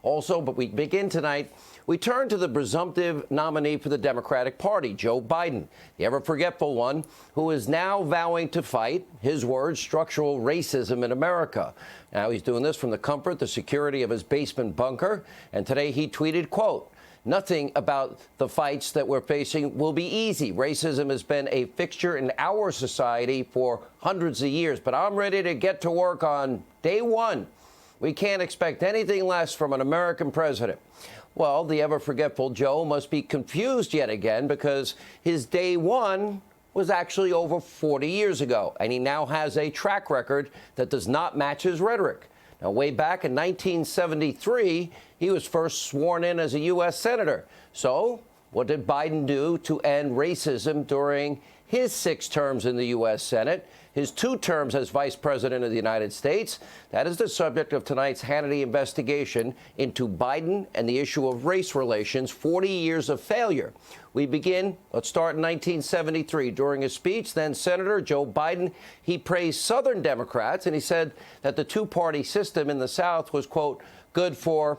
Also, but we begin tonight, we turn to the presumptive nominee for the Democratic Party, Joe Biden, the ever-forgetful one, who is now vowing to fight, his words, structural racism in America. Now, he's doing this from the comfort, the security of his basement bunker. And today he tweeted, quote, "Nothing about the fights that we're facing will be easy. Racism has been a fixture in our society for hundreds of years, but I'm ready to get to work on day one. We can't expect anything less from an American president." Well, the ever-forgetful Joe must be confused yet again, because his day one was actually over 40 years ago, and he now has a track record that does not match his rhetoric. Now, way back in 1973, he was first sworn in as a U.S. Senator. So what did Biden do to end racism during his 6 terms in the U.S. Senate, his 2 terms as Vice President of the United States? That is the subject of tonight's Hannity investigation into Biden and the issue of race relations, 40 years of failure. We begin, let's start in 1973. During a speech, then Senator Joe Biden, he praised Southern Democrats, and he said that the 2-party system in the South was, quote, good for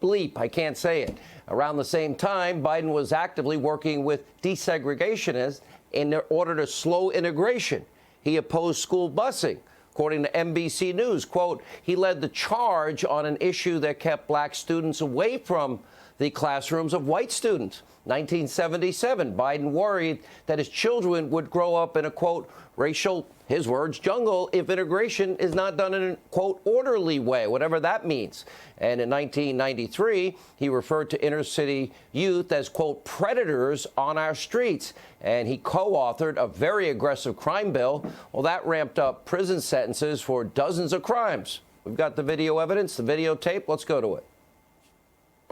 bleep, I can't say it. Around the same time, Biden was actively working with desegregationists in order to slow integration. He opposed school busing. According to NBC News, quote, he led the charge on an issue that kept black students away from the classrooms of white students. 1977, Biden worried that his children would grow up in a, quote, racial, his words, jungle if integration is not done in a, quote, orderly way, whatever that means. And in 1993, he referred to inner city youth as, quote, predators on our streets. And he co-authored a very aggressive crime bill. Well, that ramped up prison sentences for dozens of crimes. We've got the video evidence, the videotape. Let's go to it.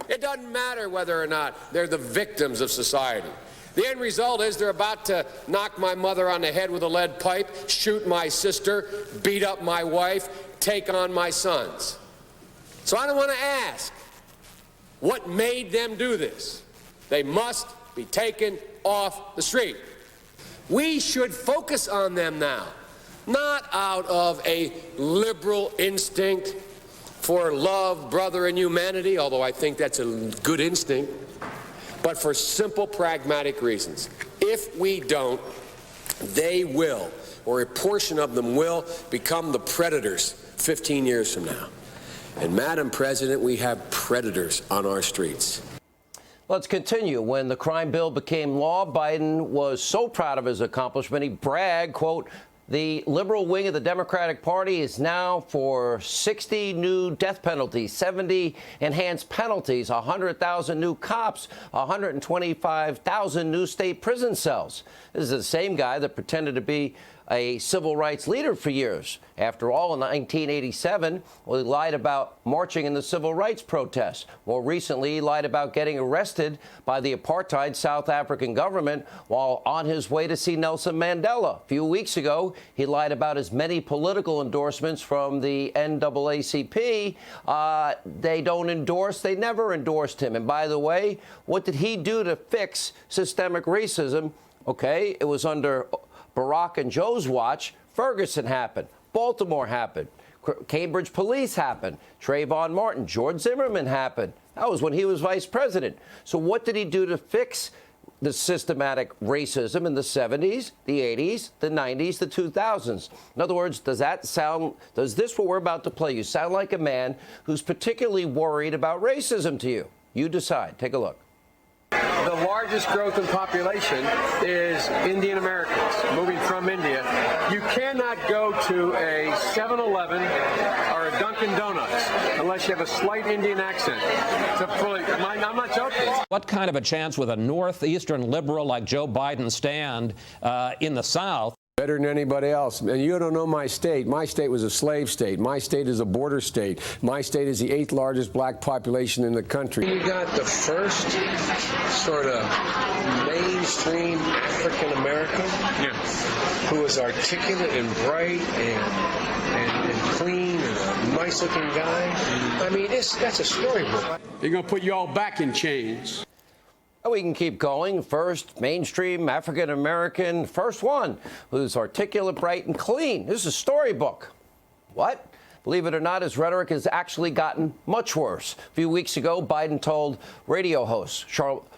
It doesn't matter whether or not they're the victims of society. The end result is they're about to knock my mother on the head with a lead pipe, shoot my sister, beat up my wife, take on my sons. So I don't want to ask what made them do this. They must be taken off the street. We should focus on them now, not out of a liberal instinct for love, brother, and humanity, although I think that's a good instinct, but for simple, pragmatic reasons. If we don't, they will, or a portion of them will, become the predators 15 years from now. And, Madam President, we have predators on our streets. Let's continue. When the crime bill became law, Biden was so proud of his accomplishment, he bragged, quote, the liberal wing of the Democratic Party is now for 60 new death penalties, 70 enhanced penalties, 100,000 new cops, 125,000 new state prison cells. This is the same guy that pretended to be a civil rights leader for years. After all, in 1987, well, he lied about marching in the civil rights protests. More recently, he lied about getting arrested by the apartheid South African government while on his way to see Nelson Mandela. A few weeks ago, he lied about his many political endorsements from the NAACP. They don't endorse, they never endorsed him. And by the way, what did he do to fix systemic racism? Okay, it was under Barack and Joe's watch. Ferguson happened. Baltimore happened. Cambridge Police happened. Trayvon Martin. George Zimmerman happened. That was when he was vice president. So what did he do to fix the systematic racism in the 70s, the 80s, the 90s, the 2000s? In other words, does this what we're about to play you sound like a man who's particularly worried about racism to you? You decide. Take a look. The largest growth in population is Indian Americans moving from India. You cannot go to a 7-Eleven or a Dunkin' Donuts unless you have a slight Indian accent. I'm not joking. What kind of a chance would a northeastern liberal like Joe Biden stand in the South? Better than anybody else. And you don't know my state. My state was a slave state. My state is a border state. My state is the 8th largest black population in the country. You got the first sort of mainstream African American who is articulate and bright and clean and a nice looking guy. I mean, that's a storybook. They're going to put you all back in chains. We can keep going. First, mainstream African-American, first one who's articulate, bright, and clean. This is a storybook. What? Believe it or not, his rhetoric has actually gotten much worse. A few weeks ago, Biden told radio host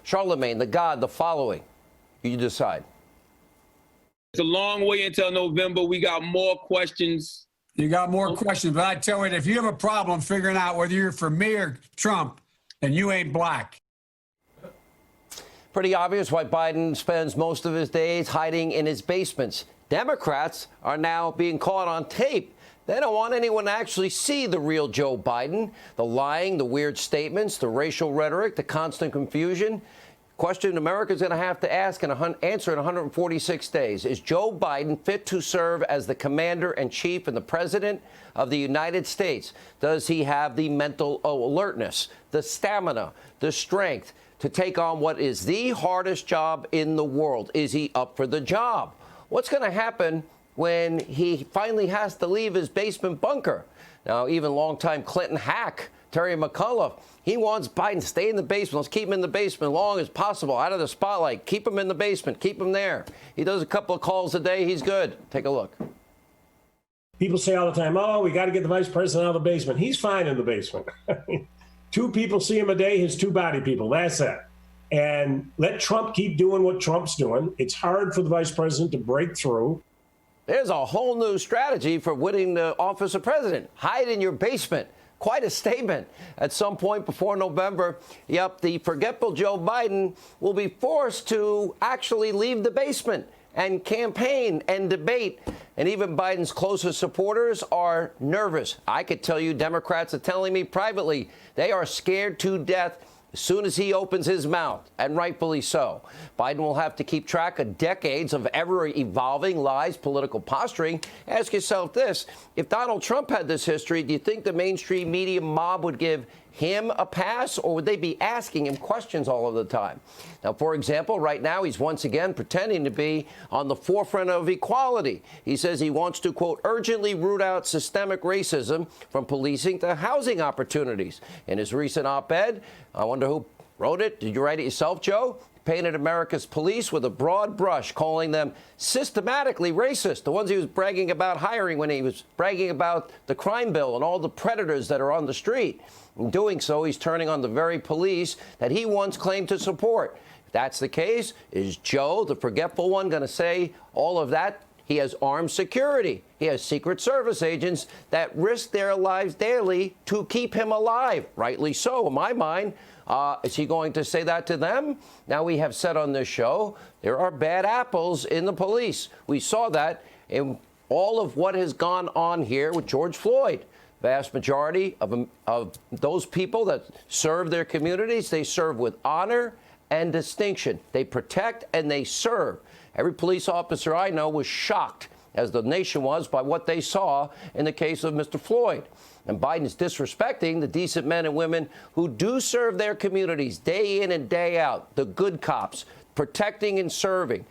Charlemagne the God the following. You decide. It's a long way until November. We got more questions. You got more questions, but I tell you, if you have a problem figuring out whether you're for me or Trump, then you ain't black. Pretty obvious why Biden spends most of his days hiding in his basements. Democrats are now being caught on tape. They don't want anyone to actually see the real Joe Biden. The lying, the weird statements, the racial rhetoric, the constant confusion. Question America's going to have to ask and answer in 146 days. Is Joe Biden fit to serve as the commander-in-chief and the president of the United States? Does he have the mental alertness, the stamina, the strength to take on what is the hardest job in the world? Is he up for the job? What's going to happen when he finally has to leave his basement bunker? Now, even longtime Clinton hack Terry McAuliffe, he wants Biden to stay in the basement. Let's keep him in the basement as long as possible, out of the spotlight. Keep him in the basement. Keep him there. He does a couple of calls a day. He's good. Take a look. People say all the time, oh, we got to get the vice president out of the basement. He's fine in the basement. 2 people see him a day, his 2 body people. That's it. And let Trump keep doing what Trump's doing. It's hard for the vice president to break through. There's a whole new strategy for winning the office of president. Hide in your basement. Quite a statement. At some point before November, yep, the forgetful Joe Biden will be forced to actually leave the basement and campaign and debate. And even Biden's closest supporters are nervous. I could tell you Democrats are telling me privately they are scared to death as soon as he opens his mouth, and rightfully so. Biden will have to keep track of decades of ever-evolving lies, political posturing. Ask yourself this. If Donald Trump had this history, do you think the mainstream media mob would give him a pass, or would they be asking him questions all of the time? Now, for example, right now he's once again pretending to be on the forefront of equality. He says he wants to, quote, urgently root out systemic racism from policing to housing opportunities. In his recent op-ed, I wonder who wrote it. Did you write it yourself, Joe? Painted America's police with a broad brush, calling them systematically racist. The ones he was bragging about hiring when he was bragging about the crime bill and all the predators that are on the street. In doing so, he's turning on the very police that he once claimed to support. If that's the case, is Joe, the forgetful one, going to say all of that? He has armed security. He has Secret Service agents that risk their lives daily to keep him alive. Rightly so, in my mind. Is he going to say that to them? Now, we have said on this show, there are bad apples in the police. We saw that in all of what has gone on here with George Floyd. Vast majority of those people that serve their communities, they serve with honor and distinction. They protect and they serve. Every police officer I know was shocked, as the nation was, by what they saw in the case of Mr. Floyd. And Biden is disrespecting the decent men and women who do serve their communities day in and day out, the good cops, protecting and serving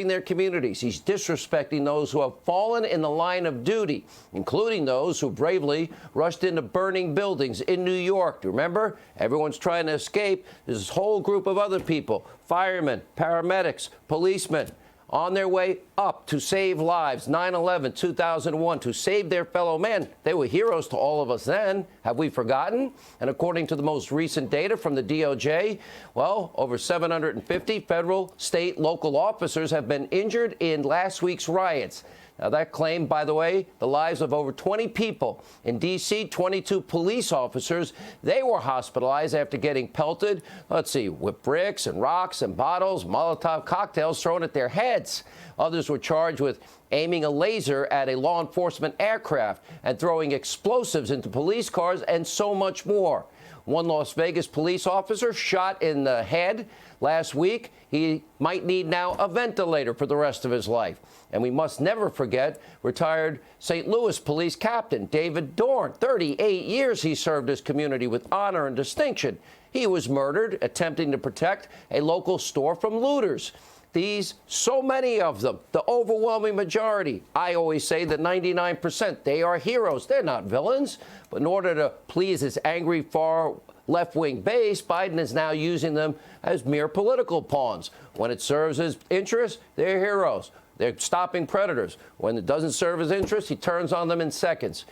their communities. He's disrespecting those who have fallen in the line of duty, including those who bravely rushed into burning buildings in New York. Do you remember? Everyone's trying to escape. There's this whole group of other people, firemen, paramedics, policemen, on their way up to save lives, 9/11, 2001, to save their fellow men. They were heroes to all of us then. Have we forgotten? And according to the most recent data from the DOJ, well, over 750 federal, state, local officers have been injured in last week's riots. Now, that claimed, by the way, the lives of over 20 people. In D.C., 22 police officers, they were hospitalized after getting pelted, with bricks and rocks and bottles, Molotov cocktails thrown at their heads. Others were charged with aiming a laser at a law enforcement aircraft and throwing explosives into police cars and so much more. One Las Vegas police officer shot in the head last week. He might need now a ventilator for the rest of his life. And we must never forget retired St. Louis police captain David Dorn. 38 years he served his community with honor and distinction. He was murdered attempting to protect a local store from looters. So many of them, the overwhelming majority, I always say the 99%, they are heroes. They're not villains. But in order to please his angry far left-wing base, Biden is now using them as mere political pawns. When it serves his interests, they're heroes. They're stopping predators. When it doesn't serve his interests, he turns on them in seconds.